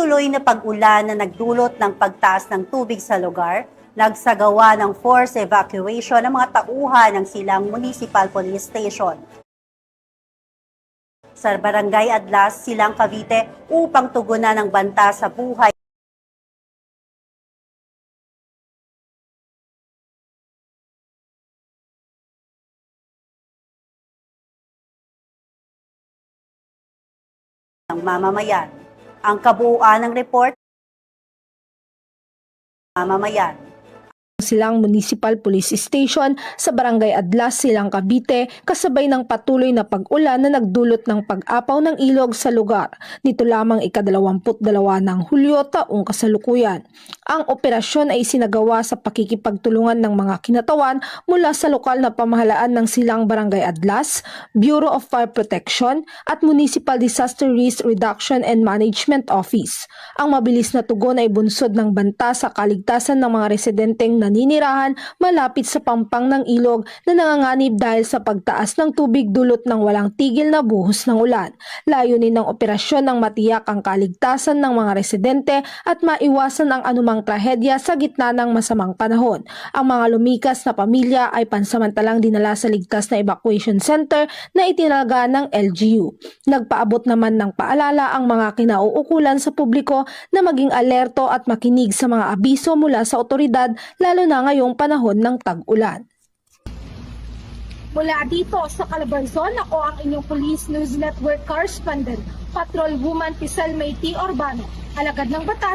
patuloy na pag-ulan na nagdulot ng pagtaas ng tubig sa lugar, nagsagawa ng forced evacuation ng mga tauhan ng Silang Municipal Police Station sa Barangay Adlas, Silang Cavite upang tugunan ng banta sa buhay ng mamamayan. Ang kabuuan ng report, mamamayan. Silang Municipal Police Station sa Barangay Adlas, Silang Cavite kasabay ng patuloy na pag-ulan na nagdulot ng pag-apaw ng ilog sa lugar. Nito lamang ika-22 ng Hulyo taong kasalukuyan. Ang operasyon ay sinagawa sa pakikipagtulungan ng mga kinatawan mula sa lokal na pamahalaan ng Silang Barangay Adlas, Bureau of Fire Protection at Municipal Disaster Risk Reduction and Management Office. Ang mabilis na tugon ay bunsod ng banta sa kaligtasan ng mga residenteng naninirahan malapit sa pampang ng ilog na nanganganib dahil sa pagtaas ng tubig dulot ng walang tigil na buhos ng ulan. Layunin ng operasyon ng matiyak ang kaligtasan ng mga residente at maiwasan ang anumang trahedya sa gitna ng masamang panahon. Ang mga lumikas na pamilya ay pansamantalang dinala sa ligtas na evacuation center na itinalaga ng LGU. Nagpaabot naman ng paalala ang mga kinauukulan sa publiko na maging alerto at makinig sa mga abiso mula sa otoridad lalo na ngayong panahon ng tag-ulan. Mula dito sa Calabarzon, ako ang inyong Police News Network correspondent, Patrol Woman Pisel Mayti Urbano, alagad ng batas